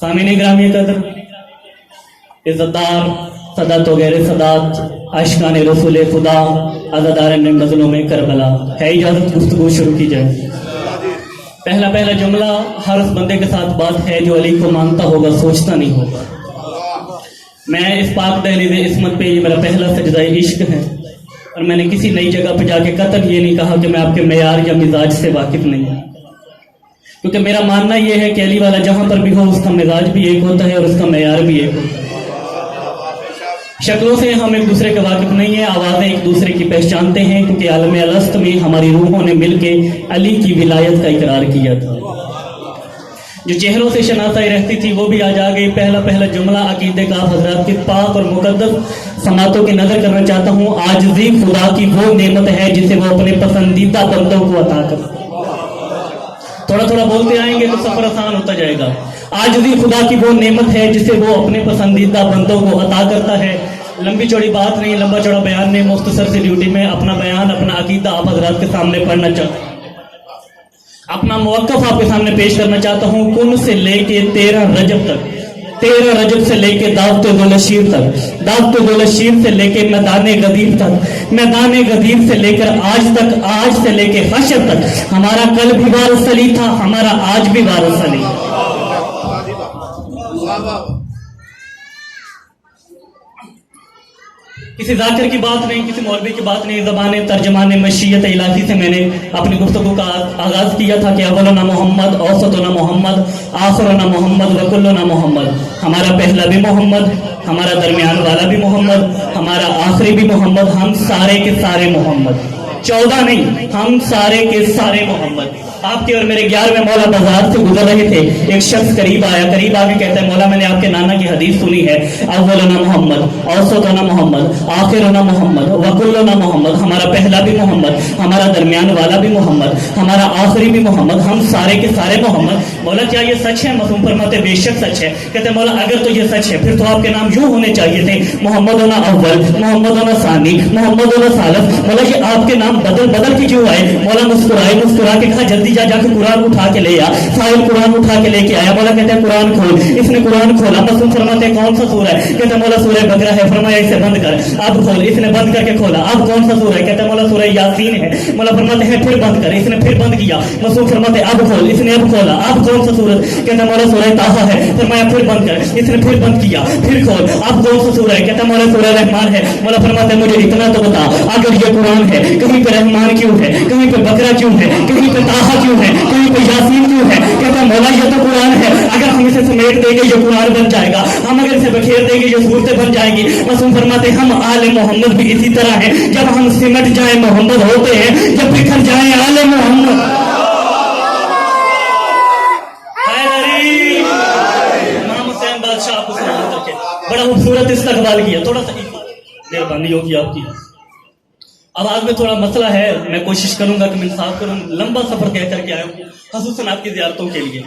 सामने ग्रामी कदर इज्जतदार सदात वगैरह सदात आशिकान रसूल खुदा अज़ादार मज़लूम करबला है। इजाज़त गुफ्तगू शुरू की जाए। पहला जुमला हर उस बंदे के साथ बात है जो अली को मानता होगा, सोचता नहीं होगा। मैं इस पाक दहलीज़ इस्मत पे ये मेरा पहला सजदा इश्क है और मैंने किसी नई जगह पे जाके कतई ये नहीं कहा कि मैं आपके मेयार या मिजाज से वाकिफ नहीं हूँ, क्योंकि मेरा मानना ये है कि अली वाला जहां पर भी हो उसका मिजाज भी एक होता है और उसका मेयार भी एक होता है। शक्लों से हम एक दूसरे के वाकिफ नहीं है, आवाज़ें एक दूसरे की पहचानते हैं, क्योंकि आलम अलस्त में हमारी रूहों ने मिलके अली की विलायत का इकरार किया था। जो चेहरों से शनासाई रहती थी वो भी आज आ गई। पहला जुमला अकीदे का आप हजरात की पाक और मुकद्दस समातों की नजर करना चाहता हूँ। आजिज़ी खुदा की वो नेमत है जिसे वो अपने पसंदीदा बंदों को अता कर। थोड़ा बोलते आएंगे तो सफर आसान होता जाएगा। आजिज़ी खुदा की वो नेमत है जिसे वो अपने पसंदीदा बंदों को अता करता है। लंबी चौड़ी बात नहीं, लंबा चौड़ा बयान नहीं, मुख्तसर सी ड्यूटी में अपना बयान, अपना अकीदा आप हजरात के सामने पढ़ना चाहता हूँ। अपना मौक़िफ़ आपके सामने पेश करना चाहता हूँ। कुन से लेके 13 रजब तक, 13 रजब से लेके दावत-ए-दौलतशीर तक, दावत-ए-दौलतशीर से लेके मैदान-ए-गदीर तक, मैदान-ए-गदीर से लेकर आज तक, आज से लेके हश्र तक हमारा कल भी वारिस अली था, हमारा आज भी वारिस अली। किसी जाकिर की बात नहीं, किसी मौलवी की बात नहीं, ज़बान तर्जमान मशीयत इलाही से मैंने अपनी गुफ्तगू का आगाज़ किया था कि अव्वलुना मोहम्मद, औसतुना मोहम्मद, आखिरुना मोहम्मद, वकुल्लुना मोहम्मद। हमारा पहला भी मोहम्मद, हमारा दरमियान वाला भी मोहम्मद, हमारा आखिरी भी मोहम्मद, हम सारे के सारे मोहम्मद। 14 नहीं, हम सारे के सारे मोहम्मद। आपके और मेरे 11वें मौला बाजार से गुजर रहे थे, एक शख्स करीब आया, करीब आके कहता है मौला मैंने आपके नाना की हदीस सुनी है, अव्वलुना मोहम्मद, औसतुना मोहम्मद, आखिरुना मोहम्मद, वकुल्लुना मोहम्मद। हमारा पहला भी मोहम्मद, हमारा दरमियान वाला भी मोहम्मद, हमारा आखिरी भी मोहम्मद, हम सारे के सारे मोहम्मद। मौला क्या ये सच है? मासूम फरमाते बेशक सच है। कहते मौला अगर तो ये सच है फिर तो आपके नाम यूं होने चाहिए थे, मोहम्मदुना अव्वल, मोहम्मदुना सानी, मोहम्मदुना सालस। मौला ये आपके नाम बदल के क्यों आए? मौला मुस्कुरा के कहा जल्दी जाके कुरान उठा के ले आ। साहिल कुरान उठा के लेके आया। मौला कहते हैं कुरान खोल। इसने कुरान खोला। मासूम फरमाते हैं कौन सा सूरा है? कहते हैं मौला सूरह बकरा है। फरमाया इसे बंद कर, अब खोल। इसने बंद करके खोला। अब कौन सा सूरा है? कहते हैं मौला सूरह यासीन है। मौला फरमाते हैं फिर बंद कर। इसने फिर बंद किया। मासूम फरमाते हैं अब खोल। इसने अब खोला। अब कौन सा सूरह? कहते हैं मौला सूरह ताहा है। फरमाया फिर बंद कर। इसने फिर बंद किया, फिर खोल। अब कौन सा सूरह है? कहता है मौला सूरह रहमान है। मौला फरमाते हैं मुझे इतना तो बता, अगर ये कुरान है कहीं पे रहमान क्यों है, कहीं पे बकरा क्यों है, कहीं पे ताहा क्यों है, कहीं पे यासीन क्यों है? कहता है मौला ये तो कुरान है, अगर हम इसे समेट देंगे ये कुरान बन जाएगा, हम अगर इसे बखेर देंगे ये सूरतें बन जाएंगी। मासूम फरमाते हम आले मोहम्मद भी इसी तरह है, जब हम सिमट जाए मोहम्मद होते हैं, जब बिखर जाए आले मोहम्मद। इमाम हुसैन बादशाह आपको सलाम करके बड़ा खूबसूरत इस्तकबाल किया। थोड़ा सा मेहरबानी होगी आपकी। आवाज में थोड़ा मसला है, मैं कोशिश करूंगा कि मैं इंसाफ करूं। लंबा सफर तय करके आया हूं खसूसन आपकी जियारतों के लिए।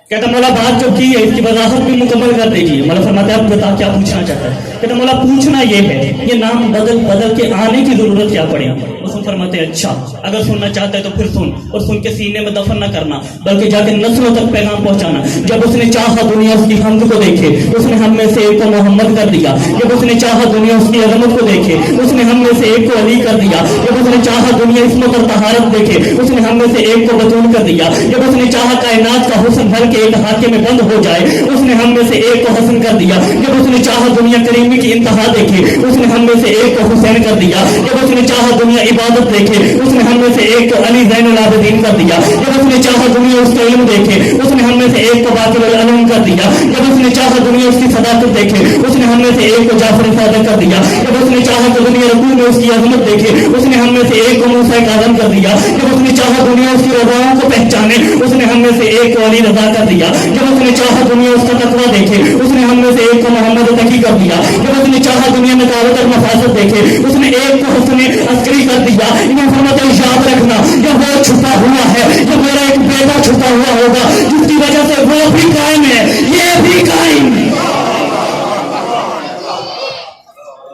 कहता मौला बात जो की है इसकी वजाहत भी मुकम्मल कर दीजिए। मौला फरमाते आप बता क्या पूछना चाहता है? कहता मौला पूछना ये है ये नाम बदल के आने की जरूरत क्या पड़ी? उसमें फरमाते अच्छा अगर सुनना चाहता है तो फिर सुन, और सुन के सीने में दफन न करना बल्कि जाके नस्लों तक पैगाम पहुंचाना। जब उसने चाहा दुनिया उसकी हमद को देखे, उसने हम में से एक को मोहम्मद कर दिया। जब उसने चाहा दुनिया उसकी अजमत को देखे, उसने हम में से एक को अली कर दिया। जब उसने चाहा दुनिया इस्मत और तहारत देखे, उसने हम में से एक को बतूल कर दिया। जब उसने चाहा कायनात का हुस्न भर के एक हाथे में बंद हो जाए, उसने हम में से एक को हसन कर दिया। जब उसने चाहा दुनिया करीमी की इंतहा देखे, उसने हम में से एक को हुसैन कर दिया। जब उसने चाहा दुनिया इबादत देखे, उसने हम में से एक को अली ज़ैनुल आबिदीन कर दिया। जब उसने चाहा दुनिया उसका इल्म देखे, उसने हम में से एक को बाक़िर अल-अलम कर दिया। जब उसने चाहा दुनिया उसकी सदाकत देखे, उसने हम में से एक को जाफर सादिक कर दिया। जब उसने चाहा तो दुनिया रकूअ में उसकी अज़मत देखे, उसने हम में से एक को मूसा काज़म कर दिया। जब उसने चाहा दुनिया उसकी रज़ाओं को पहचाने, उसने हम में से एक को अली रज़ा कर दिया। जब उसने चाहा दुनिया उसका तकवा देखे, उसने हम में से एक को मोहम्मद तकी कर दिया। जब उसने चाहा दुनिया में दावत और मफासद देखे, उसने एक को हुस्न अस्करी कर दिया। इमाम फरमाते हैं याद रखना जब वो छुपा हुआ है, जब मेरा एक बेटा छुपा हुआ होगा जिसकी वजह से वो भी कायम है, ये भी कायम,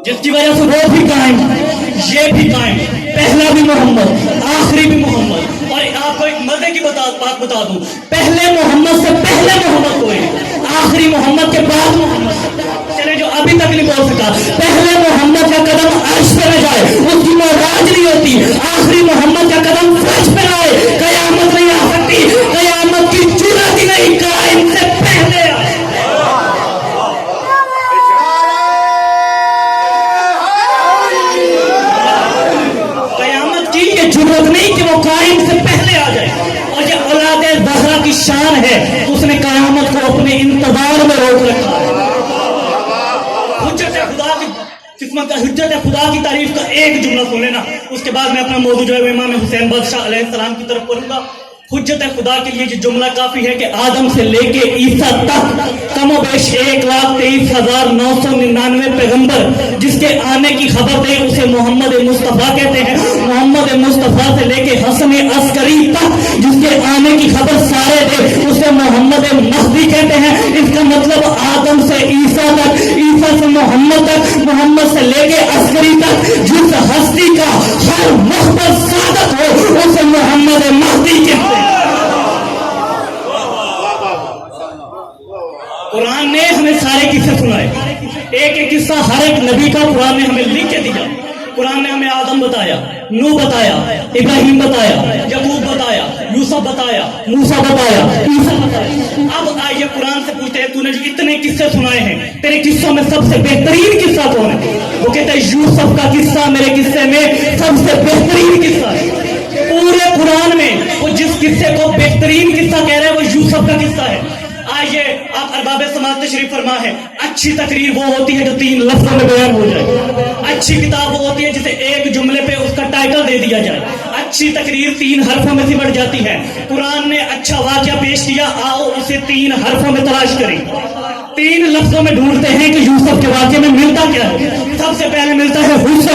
जिसकी वजह से वो भी कायम, ये भी कायम। पहला भी मोहम्मद, आखिरी भी मोहम्मद। और आपको एक मजे की बात बता दूं, पहले मोहम्मद से पहले मोहम्मद कोई, आखिरी मोहम्मद के बाद मोहम्मद। चले जो अभी तक नहीं बोल सका, पहले मोहम्मद का कदम अर्श पे न जाए उसकी मोहराज नहीं होती, आखिरी मोहम्मद का कदम फर्श पे आए कयामत नहीं आ सकती, कयामत की जुर्रत ही नहीं, कायम से पहले आए। कयामत की ये जुर्रत नहीं कि वो कायम से पहले आ जाए। और ये औलाद ज़हरा की शान है, उसने कयामत को अपने इंतजार में रोक रखा है। हुज्जत खुदा की तारीफ का एक जुमला सुन लेना, उसके बाद मैं अपना मौजू जो है इमाम हुसैन बादशाह अलैहिस्सलाम की तरफ करूंगा। हुज्जत खुदा के लिए ये जुमला काफी है कि आदम से लेके ईसा तक कमोबेश 1,23,999 पैगंबर जिसके आने की खबर दे उसे मोहम्मद मुस्तफ़ा कहते हैं। मोहम्मद मुस्तफ़ा से लेके हसन अस्करी तक जिसके आने की खबर सारे दे उसे मोहम्मद महदी कहते हैं। इसका मतलब आदम से ईसा तक, ईसा से मोहम्मद तक, मोहम्मद से लेके अस्करी तक जिस हस्ती का हर मुहब्बत सादत हो उसे मोहम्मद महदी कहते हैं। कुरान ने हमें सारे किस्से सुनाए, एक एक किस्सा हर एक नबी का कुरान ने हमें लिख के दिया। कुरान ने हमें आदम बताया, नूह बताया, इब्राहिम बताया, यकूब बताया, यूसुफ बताया, मूसा बताया, ईसा बताया। अब आइए कुरान से पूछते हैं, तूने जो इतने किस्से सुनाए हैं तेरे किस्सों में सबसे बेहतरीन किस्सा कौन है? वो कहते हैं यूसुफ का किस्सा मेरे किस्से में सबसे बेहतरीन किस्सा है। पूरे कुरान में वो जिस किस्से को बेहतरीन किस्सा कह रहे हैं वो यूसुफ का किस्सा है। आइए आप अरबाब समाअत तशरीफ फरमा है, अच्छी तकरीर वो होती है जो 3 लफ्जों में बयान हो जाए। अच्छी किताब वो होती है जिसे एक जुमले पे उसका टाइटल दे दिया जाए। अच्छी तकरीर 3 हरफों में सिमट जाती है। कुरान ने अच्छा वाक़या पेश किया, आओ उसे 3 हरफों में तलाश करें। 3 लफ्जों में ढूंढते हैं कि यूसुफ के वाक़े में मिलता क्या है। सबसे पहले मिलता है हुस्न,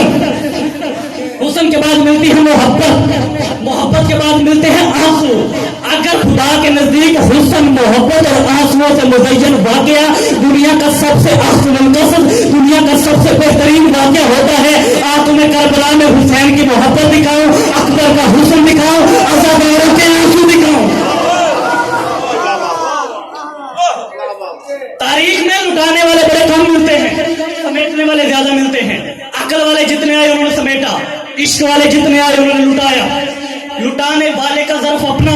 हुस्न के बाद मिलती है मोहब्बत, मोहब्बत के बाद मिलते हैं आंसू। अगर खुदा के नजदीक हुस्न, मोहब्बत और आंसुओं से मुज़य्यन वाक़या दुनिया का सबसे अहसन कसद, दुनिया का सबसे बेहतरीन वाक़या होता है, आप तुम्हें करबला में हुसैन की मोहब्बत दिखाऊं, अकबर का हुस्न दिखाऊं, अज़ादारों के आंसू दिखाऊं। तारीख में लुटाने वाले बड़े कम मिलते हैं, समेटने वाले ज्यादा मिलते हैं। अकल वाले जितने आए उन्होंने समेटा, इश्क वाले जितने आए उन्होंने लुटाया। लुटाने वाले का ज़र्फ अपना,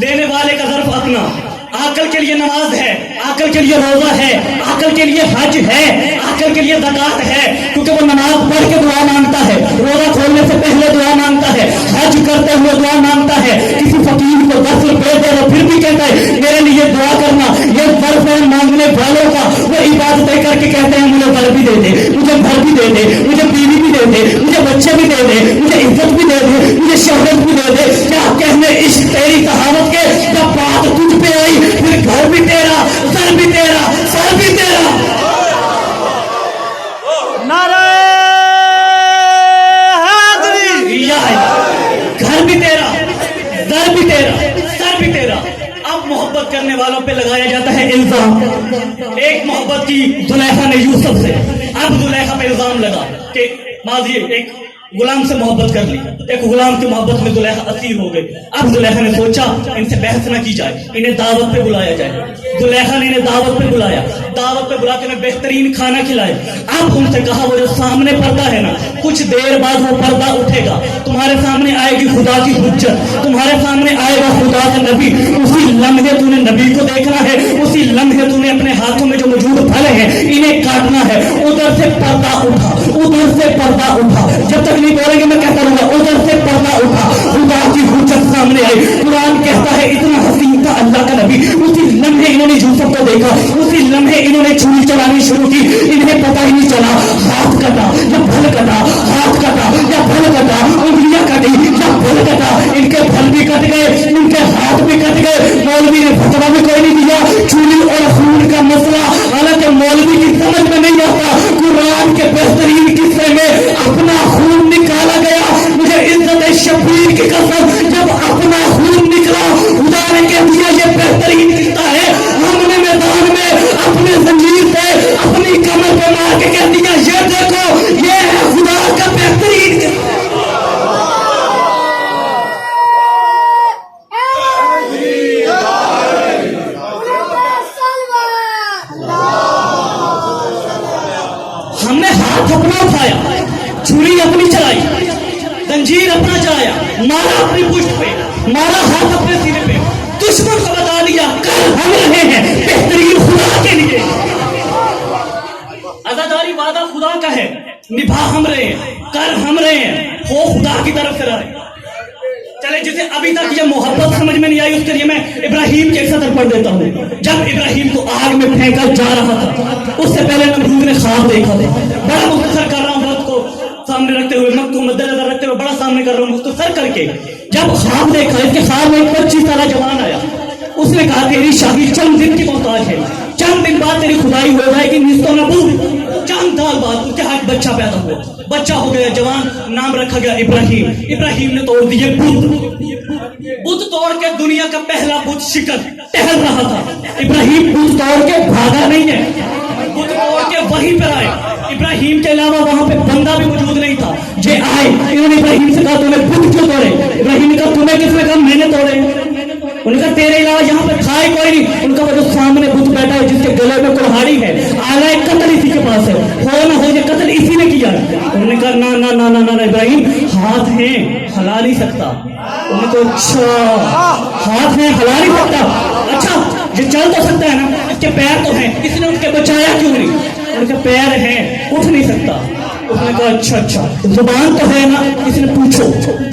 लेने वाले का ज़र्फ अपना। आकल के लिए नमाज है, आकल के लिए रोजा है, आकल के लिए हज है, आकल के लिए ज़कात है, क्योंकि वो नमाज पढ़ के दुआ मांगता है, रोजा खोलने से पहले दुआ मांगता है, हज करते हुए दुआ मांगता है। किसी फकीर को 10 रुपए दे तो फिर भी कहता है मेरे लिए दुआ करना। ये ज़र्फ है मांगने वालों का। वो इबादतें करके कहते हैं मुझे घर भी दे दे, मुझे घर भी दे दे, मुझे बीवी भी दे दे, मुझे बच्चे भी दे दे, मुझे इज्जत भी दे दे, मुझे शोहरत भी दे दे। क्या कहने इश्क तेरी कहावत के, जब बात तुझ पे आई फिर घर भी तेरा, सर भी तेरा, सर भी तेरा। नारे हैदरी, घर भी तेरा, सर भी तेरा, सर भी तेरा। अब मोहब्बत करने वालों पे लगाया जाता है इल्जाम। एक मोहब्बत की जुलेखा ने यूसुफ से, अब जुलेखा पे इल्जाम लगा कि माजी एक गुलाम से मोहब्बत कर ली, एक गुलाम की मोहब्बत में जुलेखा असीर हो गई। अब जुलेखा ने सोचा इनसे बहस ना की जाए, इन्हें दावत पे बुलाया जाए। जुलेखा ने इन्हें दावत पे बुलाया, दावत पे बुला के उन्हें बेहतरीन खाना खिलाए। अब उनसे कहा वो जो सामने पर्दा है ना, कुछ देर बाद वो पर्दा उठेगा, तुम्हारे सामने आएगी खुदा की हुज्जत, तुम्हारे सामने आएगा खुदा का नबी। उसी लम्हे तूने नबी को देखना है, उसी लम्हे तूने अपने हाथों में जो मौजूद फल है इन्हें काटना है। उधर से पर्दा उठा, उधर से पर्दा उठा, जब तक नहीं बोलेंगे मैं कहता रहूंगा, उधर से पर्दा उठा, खुदा की हुज्जत सामने आई। कुरान कहता है इतना हसीन था अल्लाह का नबी। उसी लम्हे इन्होंने यूसुफ को देखा, उसी लम्हे इन्होंने छुरी चलानी शुरू की। इन्हें पता ही नहीं चला हाथ कटा या भल कटा, हाथ कटा या भल कटा, उंगलियां कटी या भल कटा। इनके भल भी कट गए, इनके हाथ भी कट गए। मौलवी ने फतवा भी कोई नहीं दिया। छुरी और खून का मसला हालांकि मौलवी की समझ में नहीं आता, कुरान के बेहतरीन किस्से में अपना खून निकाला गया। मुझे इज्जत शबीर की कसम, जब अपना खून निकला खुदा ने कह दिया ये बेहतरीन किस्सा है। हमने मैदान में अपने जंजीर से अपनी कमर पे मार के कह दिया ये देखो ये है खुदा का बेहतरीन किस्सा। हाथ अपना उठाया, छुरी अपनी चलाई, जंजीर अपना चलाया, मारा अपनी पुष्ट पे, मारा हाथ अपने सीने पे, दुश्मन को बता दिया कल हम रहे हैं बेहतरीन खुदा के लिए। अज़ादारी वादा खुदा का है, निभा हम रहे हैं, कर हम रहे हैं, हो खुदा की तरफ से रहे। चले जिसे अभी तक ये मोहब्बत समझ में नहीं आई उसके लिए मैं इब्राहिम के सतर पढ़ देता हूँ। जब इब्राहिम को आग में फेंका जा रहा था उससे पहले नमरूद ने ख्वाब देखा था। बड़ा मुख्तसर कर रहा हूँ वक्त को सामने रखते हुए, वक्त को मद्देनजर रखते हुए बड़ा सामने कर रहा हूँ मुख्तसर करके। जब ख्वाब देखा, इसके ख्वाब में 25 साल जवान आया, उसने कहा तेरी शादी चंद दिन की मोहताज है, चंद दिन बाद तेरी खुदाई हो जाएगी निस्तो नबूद। चंद साल बाद उसके हाथ बच्चा पैदा हुआ, बच्चा हो गया जवान, नाम रखा गया इब्राहिम। इब्राहिम ने तोड़ दिए बुत तोड़ के दुनिया का पहला बुत शिकन टहल रहा था। इब्राहिम बुत तोड़ के भागा नहीं है, बुत तोड़ के वहीं पर आए। इब्राहिम के अलावा वहां पे बंदा भी मौजूद नहीं था। जे आए, इन्होंने इब्राहिम से कहा तूने बुत क्यों तोड़े? इब्राहिम ने कहा तुम्हें किसने कहा? मैंने तोड़े। उनका तेरे अलावा यहाँ पे था ही कोई नहीं। उनका वो जो सामने बुत बैठा है जिसके गले में कुल्हाड़ी है, आला कत्ल इसी के पास है, हो ना हो ये कत्ल इसी ने किया। उन्होंने कहा ना ना ना ना ना इब्राहिम, हाथ है हला नहीं सकता। उन्होंने कहा अच्छा हाथ है हला नहीं सकता, अच्छा ये चल तो सकता है ना, इसके पैर तो हैं, इसने उसके बचाया क्यों नहीं? उनके पैर हैं, उठ नहीं सकता। उसने कहा अच्छा अच्छा जुबान तो है ना, इसने पूछो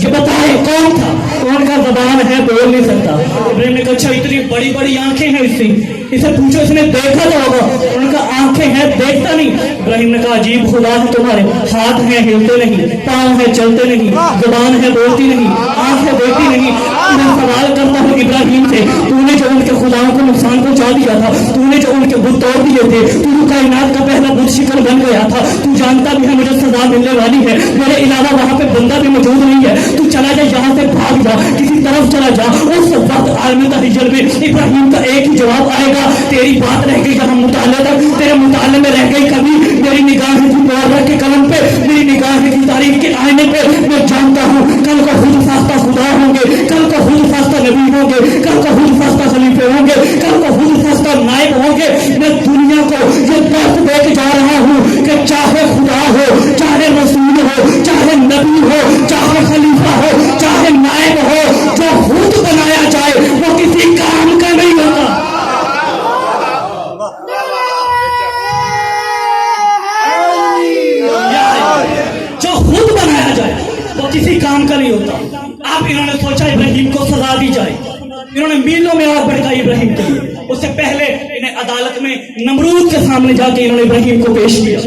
ये बताए कौन था? उन्होंने कहा जुबान है बोल नहीं सकता। इब्राहिम ने कहा अच्छा इतनी बड़ी बड़ी आंखें हैं इससे, इसे पूछो इसने देखा तो होगा। उन्होंने कहा आंखें हैं देखता नहीं। इब्राहिम ने कहा अजीब खुदा है तुम्हारे, हाथ है हिलते नहीं, पाँव है चलते नहीं, जुबान है बोलती नहीं, आंख है देखती नहीं। मैं सवाल करता हूँ इब्राहिम से, तूने जो उनके खुदाओं को नुकसान पहुंचा दिया था, तूने जो उनके बुत तोड़ दिए थे, तू कायनात का पहला बुत शिकन बन गया था, तू जानता भी है मुझे सजा मिलने वाली है, मेरे अलावा वहां पे बंदा भी मौजूद नहीं है, तू चला जा यहाँ से भाग जा, किसी तरफ चला जा। उस वक्त आलम हिजर में इब्राहिम का एक ही जवाब आएगा, तेरी बात रह गई जहाँ मुताले तक, तेरे मुताले में रह गई कभी, मेरी निगाहें थी मुबारक के कलम पे, मेरी निगाहें थी तारीफ के आईने पे। मैं जानता हूँ कल को खुद फास्ता खुदा होंगे, कल को खुद फास्ता नबी होंगे, कल को खुद फास्ता खलीफे होंगे, कल को खुद फास्ता नायब होंगे। मैं दुनिया को ये बात दे के जा रहा हूँ कि चाहे खुदा हो, चाहे रसूल हो, चाहे नबी हो, चाहे खलीफा हो, चाहे नायब हो, जो खुद बनाया जाए वो किसी काम का नहीं होता। जो खुद बनाया जाए वो किसी काम का नहीं होता। आप इन्होंने सोचा इब्राहिम को सजा दी जाए, इन्होंने मीलों में आग भड़काई इब्राहिम के लिए। उससे पहले इन्हें अदालत में नमरूद के सामने जाके इन्होंने इब्राहिम को पेश किया।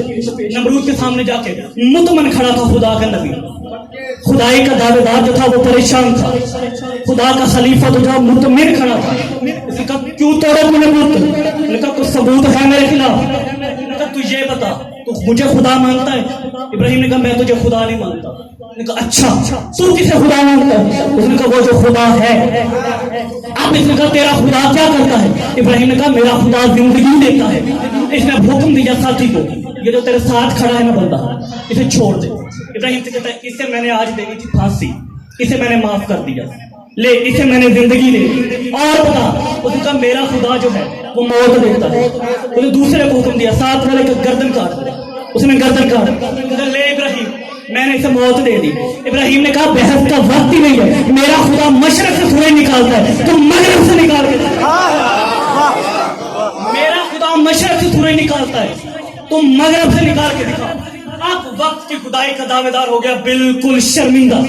नमरूद के सामने जाके मुतमन खड़ा था खुदा का नबी, खुदाई का दावेदार जो था वो परेशान था, खुदा का खलीफा तो जो मुतमिन खड़ा था। उसने कहा क्यों तोड़ा तूने बुत? उसने कहा कुछ सबूत है मेरे खिलाफ। उसने कहा तू ये बता तू मुझे खुदा मानता है? इब्राहिम ने कहा मैं तुझे खुदा नहीं मानता। उसने कहा अच्छा तू किसे खुदा मानता है? उसने कहा वो जो खुदा है। अब इसने कहा तेरा खुदा क्या करता है? इब्राहिम ने कहा मेरा खुदा जिंदगी देता है। इसने हुक्म दिया साथी को, ये जो तेरे साथ खड़ा है ना बंदा, इसे छोड़ दे। इब्राहिम से कहता है इसे मैंने आज देनी थी फांसी, इसे मैंने माफ कर दिया, ले इसे मैंने जिंदगी दे दी। और बता, उसने कहा मेरा खुदा जो है वो मौत देता है। उसने दूसरे को हुक्म दिया साथ वाले का गर्दन काट दे। उसने गर्दन काट, ले इब्राहिम मैंने इसे मौत दे दी। इब्राहिम ने कहा बहस का वक्त ही नहीं है, मेरा खुदा मशरक से सूरज निकालता है तो मगरब से निकाल के, मेरा खुदा मशरक से सूरज निकालता है तो मगरब से निकाल के दिखा। अब वक्त की खुदाई का दावेदार हो गया बिल्कुल शर्मिंदा,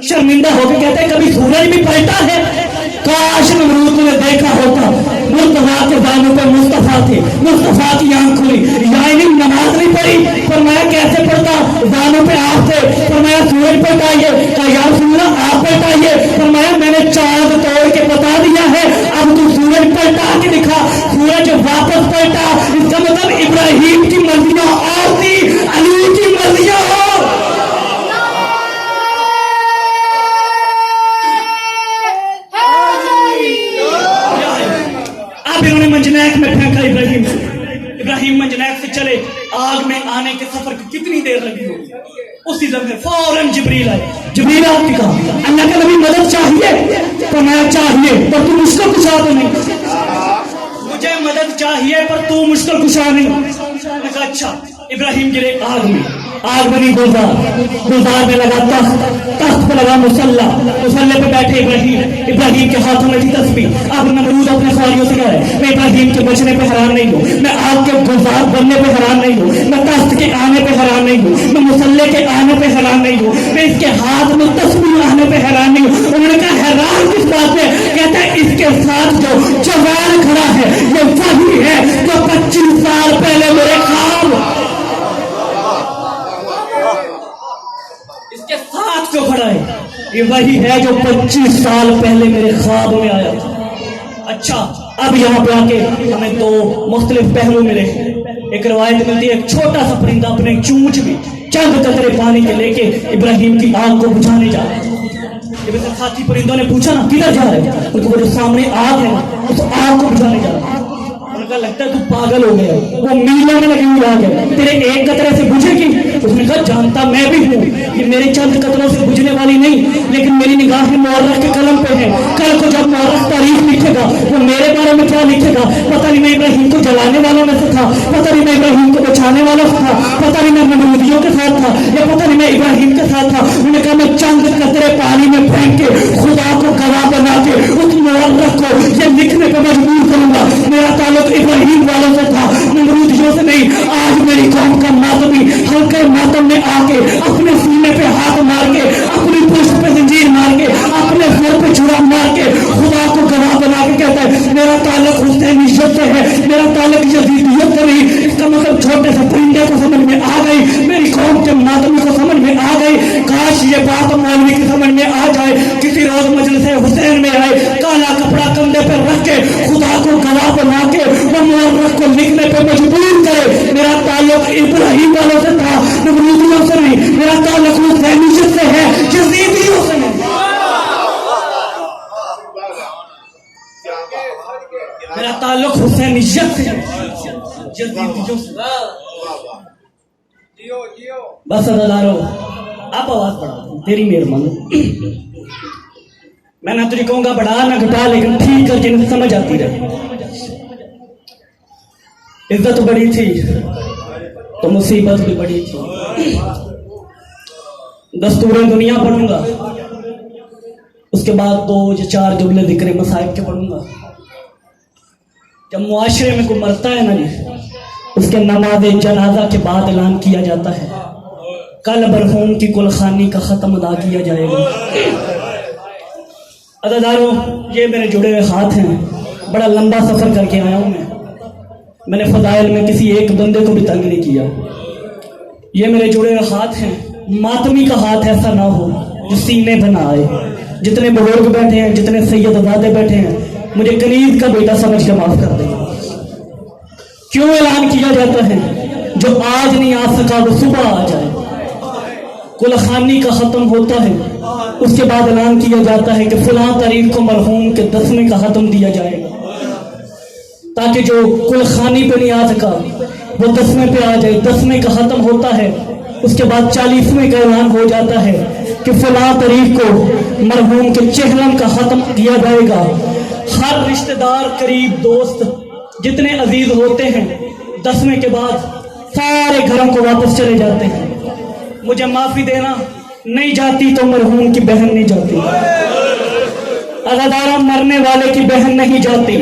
शर्मिंदा होकर कहते हैं कभी सूरज भी पलटा है। काश नमरूद ने देखा होता मुस्तफा के दामों पे मुस्तफा थे, मुस्तफा की आंख खुली, यानी नमाज नहीं पढ़ी, पर मैं कैसे पढ़ता? दामों पे आप थे, पर मैं सूरज पलटाइए, कहा यार सुनना आप पलटाइए, पर मैंने चांद तोड़ के बता दिया है, अब तू सूरज पलटा के दिखा। सूरज वापस पलटा, इसका मतलब इब्राहिम की मर्जियां और थी, अली की मर्जियां और। इन्होंने मंजनैक में फेंका इब्राहिम से। इब्राहिम मंजनैक से चले, आग में आने के सफर को कितनी देर लगी होगी। उसी समय फौरन जिब्रील आए। जिब्रील आपने कहा अल्लाह का नबी मदद चाहिए? तो मैं चाहिए पर तू मुश्किल कुशा तो नहीं। मुझे मदद चाहिए पर तू मुश्किल कुशा नहीं। मैंने कहा अच्छा ابراہیم گرے آگ میں، آگ بنی گلزار، گلزار میں لگا تخت، تخت پہ لگا مسلح، مسلح پہ بیٹھے ابراہیم کے ہاتھوں میں تھی تسبیح۔ اب نمرود اپنے خواریوں سے کہہ رہے میں ابراہیم کے بچنے پہ حیران نہیں ہوں، میں آگ کے گلزار بننے پہ حیران نہیں ہوں، میں تخت کے آنے پہ حیران نہیں ہوں، میں مسلح کے آنے پہ حیران نہیں ہوں، میں اس کے ہاتھ میں تسبیح آنے پہ حیران نہیں ہوں۔ انہوں نے کہا حیران کس بات پہ؟ کہتا ہے اس کے ساتھ جو جوان کھڑا ہے یہ وہی ہے جو 25 سال پہلے میرے خواب، اس کے ساتھ جو کھڑا ہے یہ وہی ہے جو 25 سال پہلے میرے خواب میں آیا تھا۔ اچھا اب یہاں پہ آ کے ہمیں دو مختلف پہلو ملے۔ ایک روایت ملتی ہے ایک چھوٹا سا پرندہ اپنے چونچ میں چند قطرے پانی کے لے کے ابراہیم کی آگ کو بجھانے جا رہا ہے۔ جب ساتھی پرندوں نے پوچھا نا کدھر جا رہے ہیں، ان کو وہ جو سامنے آگ ہے اس آگ کو بجھانے جا رہا ہے۔ ان کا لگتا ہے تو پاگل ہو گیا، وہ میلوں میں لگی ہوئی آگ ہے، تیرے ایک قطرے سے بجھے گی؟ اس نے کہا جانتا میں بھی ہوں یہ میرے چند قطروں سے بجھنے والی نہیں، لیکن میری نگاہ مورخ کے قلم پہ ہے۔ کل کو جب مورخ تاریخ لکھے گا وہ میرے بارے میں کیا لکھے گا؟ پتہ نہیں میں ابراہیم کو جلانے والوں میں سے تھا، پتہ نہیں میں ابراہیم کو بچانے والا تھا، پتہ نہیں میں نمرودیوں کے ساتھ تھا، یا پتہ نہیں میں ابراہیم کے ساتھ تھا۔ انہوں نے کہا میں چند قطرے پانی میں پھینک کے خدا کو گواہ بنا کے اس مورخ کو یہ لکھنے پہ مجبور کروں گا میرا تعلق ابراہیم والوں سے تھا، نمرودیوں سے نہیں۔ آج میری قوم کا ماتمی ہلکے ماتم میں آ کے اپنے سینے پہ ہاتھ مار کے، اپنی پشت پہ زنجیر مار کے، اپنے سر پہ چھڑا مار کے خدا کو گواہ بنا کے کہتا ہے میرا تعلق حسینیت سے ہے، میرا تعلق یزیدیت سے نہیں۔ اس کا مطلب چھوٹے سے پرندے کو سمجھ میں آ گئی، میری قوم کے ماتمی کو سمجھ میں آ گئی۔ کاش یہ بات مولوی کی سمجھ میں آ جائے، کسی روز مجلس حسین میں آئے، کالا کپڑا کندھے پہ رکھ کے خدا کو گواہ بنا کے وہ مورخ کو لکھنے پہ مجبور کرے میرا تعلق ابراہیم والوں سے تھا، نمرودیوں سے نہیں، میرا تعلق حسینیت سے ہے، یزیدیوں سے نہیں۔ میرا تعلق حسینیت سے ہے، یزیدیوں سے۔ بس عزیزارو آپ آواز بڑھا، تیری مہربانی، میں نہ تجھے کہوں گا بڑھا نہ گھٹا، لیکن ٹھیک کر جن سمجھ آتی رہے۔ عزت بڑی تھی تو مصیبت بھی بڑی تھی۔ دستور دنیا پڑھوں گا، اس کے بعد 2 یا 4 جملے ذکر مصائب کے پڑھوں گا۔ جب معاشرے میں کوئی مرتا ہے نا جی، اس کے نماز جنازہ کے بعد اعلان کیا جاتا ہے کل مرحوم کی کل خانی کا ختم ادا کیا جائے گا۔ عزیزارو یہ میرے جڑے ہوئے ہاتھ ہیں، بڑا لمبا سفر کر کے آیا ہوں میں نے فضائل میں کسی ایک بندے کو بھی تنگ نہیں کیا۔ یہ میرے جڑے ہوئے ہاتھ ہیں، ماتمی کا ہاتھ ایسا نہ ہو جو سینے بنا آئے۔ جتنے بزرگ بیٹھے ہیں، جتنے سید زادے بیٹھے ہیں، مجھے کنیز کا بیٹا سمجھ کے معاف کر دیں۔ کیوں اعلان کیا جاتا ہے جو آج نہیں آ سکا وہ صبح آ جائے؟ کل خانی کا ختم ہوتا ہے، اس کے بعد اعلان کیا جاتا ہے کہ فلاں تاریخ کو مرحوم کے 10ویں کا ختم دیا جائے گا، تاکہ جو کل خانی پہ نہیں آ سکا وہ 10ویں پہ آ جائے۔ 10ویں کا ختم ہوتا ہے، اس کے بعد 40ویں کا اعلان ہو جاتا ہے کہ فلاں تاریخ کو مرحوم کے 40 کا ختم کیا جائے گا۔ ہر رشتہ دار، قریب، دوست جتنے عزیز ہوتے ہیں 10ویں کے بعد سارے گھروں کو واپس چلے جاتے ہیں۔ مجھے معافی دینا، نہیں جاتی تو مرحوم کی بہن نہیں جاتی، عزادارہ مرنے والے کی بہن نہیں جاتی۔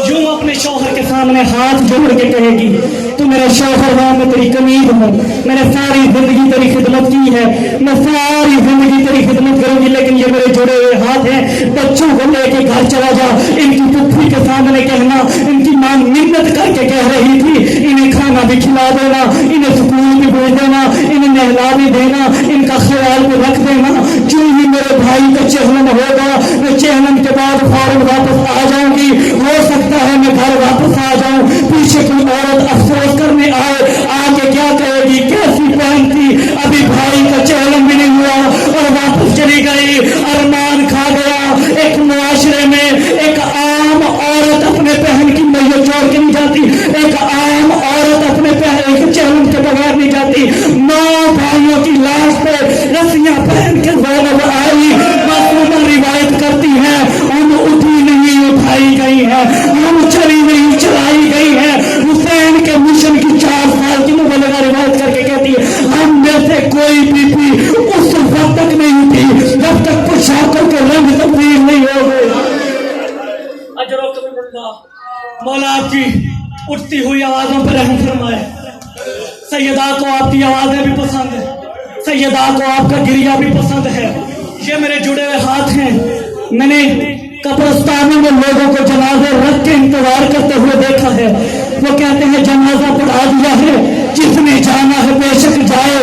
یوں اپنے شوہر کے سامنے ہاتھ جوڑ کے کہے گی تو میرا شوہر ہوں، میں تیری قمیض ہوں، میں نے ساری زندگی تیری خدمت کی ہے، میں ساری زندگی تیری خدمت کروں گی، لیکن یہ میرے جڑے ہوئے ہاتھ ہیں، بچوں کو لے کے گھر چلا جا۔ ان کی پپھی کے سامنے کہنا ان کی ماں منت کر کے کہہ رہی تھی انہیں کھانا بھی کھلا دینا، انہیں سکول بھی بھیج دینا، انہیں نہلا بھی دینا، ان کا خیال بھی رکھ دینا۔ جو ہی میرے بھائی کا چہلم ہوگا میں چہلم کے بعد فوراً واپس آ جاؤں گی، ہو سکتا ہے میں گھر واپس آ جاؤں، پیچھے کوئی عورت افسوس کرنے آئے، آگے کیا کہے گی کیسی بہن تھی، ابھی بھائی کا چہلم بھی نہیں ہوا اور واپس چلی گئی، ارمان کھا گیا۔ ایک معاشرے میں ایک عام عورت اپنے بہن کی میت چھوڑ کے نہیں جاتی، ایک عام عورت اپنے بہن کے چہلم کے بغیر نہیں جاتی۔ 9 بھائیوں کی لاش پہ رسیاں پہن کے زینب آئی، معصومہ روایت کرتی ہے ہم اٹھی نہیں اٹھائی گئی ہے، ہم چلی نہیں چلائی گئی ہے۔ حسین کے مشن کی 4 سال کی مبلغہ روایت ٹوٹتی ہوئی آوازوں پر رحم فرمائے. سیدہ کو آپ کی آوازیں بھی پسند ہیں, سیدہ کو آپ کا گریہ بھی پسند ہے. یہ میرے جڑے ہوئے ہاتھ ہیں. میں نے قبرستانوں میں لوگوں کو جنازے رکھ کے انتظار کرتے ہوئے دیکھا ہے. وہ کہتے ہیں جنازہ پڑھا دیا ہے, جس نے جانا ہے بے شک جائے.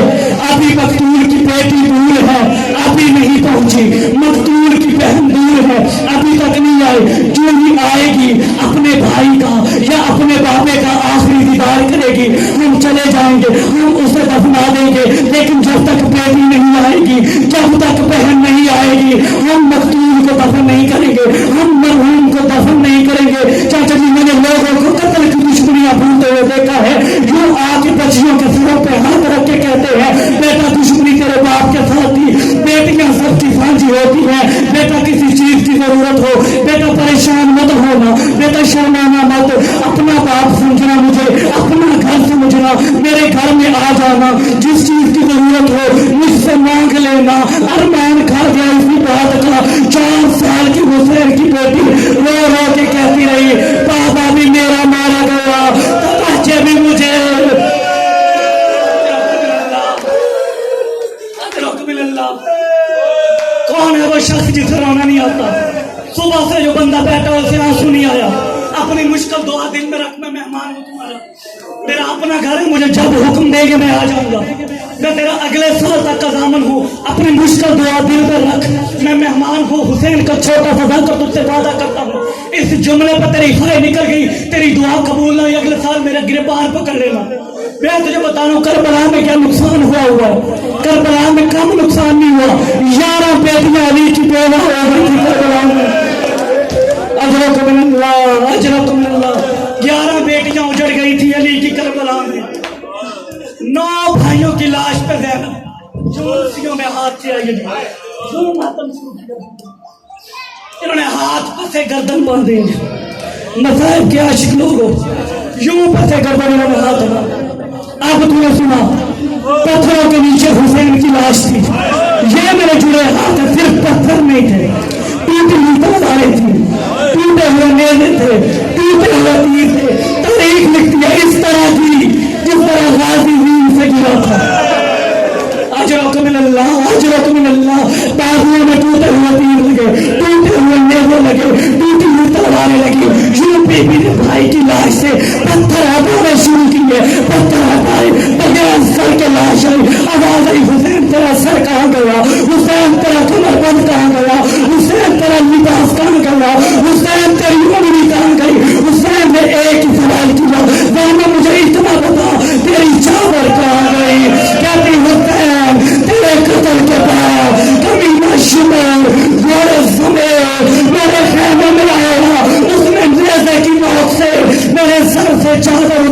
ابھی مقتول کی بیٹی دور ہے, ابھی نہیں پہنچی. مقتول کی بہن دور ہے, ابھی تک نہیں آئی. جو ہی آئے گی اپنے بھائی کا یا اپنے بابے کا آخری دیدار کرے گی. ہم چلے جائیں گے, ہم اسے دفنا دیں گے, لیکن جب تک بیٹی نہیں آئے گی, جب تک بہن نہیں آئے گی, ہم مقتول کو دفن نہیں کریں گے, ہم مرحوم کو دفن نہیں کریں گے. چاچا جی میں نے لوگوں کو قتل کی دشمنیاں بھولتے ہوئے دیکھا ہے. جو آ کے بچیوں کے سروں پہ ہاتھ رکھ کے کہتے ہیں بیٹا دشمنی تیرے باپ کے ساتھ تھی, بیٹیاں سب کی سانجھی ہوتی ہیں, بیٹا کسی چیز کی ضرورت ہو بیٹا پریشان مت ہونا, بیٹا شرمانا مت, اپنا باپ سمجھنا, مجھے اپنا گھر سمجھنا, میرے گھر میں آ جانا, جس چیز کی ضرورت ہو مجھ سے مانگ لینا. ارمان کھا گیا اسی بات کا. 4 سال کی حسین کی بیٹی رو رو کے کہتی رہی بابا بھی میرا مارا گیا تو بچے بھی مجھے. کون ہے وہ شخص جسے رونا نہیں آتا؟ صبح سے جو بندہ بیٹھا اسے آنسو نہیں آیا. اپنی مشکل دعا دل میں رکھ, میں مہمان ہوں تمہارا, میرا اپنا گھر ہے, مجھے جب حکم دے گے میں آ جاؤں گا. میں تیرا اگلے سال تک کا ضامن ہوں, اپنی مشکل دعا دل میں رکھ, میں مہمان ہوں. حسین کا چھوٹا سا ذکر تجھ سے وعدہ کرتا ہوں, اس جملے پر تیری خواہش نکل گئی, تیری دعا قبول نہ ہوئی, اگلے سال میرا گربان پکڑ لینا. میں تجھے بتا رہا ہوں کربلا میں کیا نقصان ہوا ہے. کربلا میں کم نقصان نہیں ہوا. 11 بیٹیاں علی کی بیوہ ہو گئی تھی کربلا میں. اجرکم من اللہ, اجرکم من اللہ. 11 بیٹیاں اجڑ گئی تھی علی کی کربلا میں. 9 بھائیوں کی لاش پہ زینب جلوسیوں میں ہاتھ سے آئی, انہوں نے ہاتھ پسے گردن باندھے. مذاہب کے عاشق لوگوں یوں پسے گردن انہوں نے ہاتھ باندھا. اب تم نے سنا پتھروں کے نیچے حسین کی لاش تھی. یہ میرے جڑے ہاتھ صرف پتھر نہیں تھے, ٹوٹی ہوئی تلواریں تھیں, ٹوٹے ہوئے نیزے تھے, ٹوٹے ہوئے تیر تھے. تاریخ لکھتی ہے اس طرح کی جس طرح غازی زین سے گرا تھا. اجرکم من اللہ, اجرکم من اللہ. بازوؤں میں ٹوٹے ہوئے تیر لگے, ٹوٹے ہوئے نیزے لگے, ٹوٹی ہوئی تلواریں لگی. یوں بی بی نے بھائی کی لاش سے پتھر ہٹانے شروع کیے, پتھر ہٹائے, بغیر سر کے لاش آئی. آواز آئی حسین تیرا سر کہاں گیا, حسین تیرا کمر بند کہاں گیا, حسین تیرا لباس کہاں گیا, حسین تیری عمری کہاں گئی. حسین نے ایک ہی سوال کیا, زینب مجھے اتنا بتا تیری چادر کہاں گئی. کہتی حسین تیرے قتل کے بعد کبھی نہ شمر گوڑے سمیت میرے خیمے میں آیا, اس نے نیزے کی نوک سے میرے سر سے چادر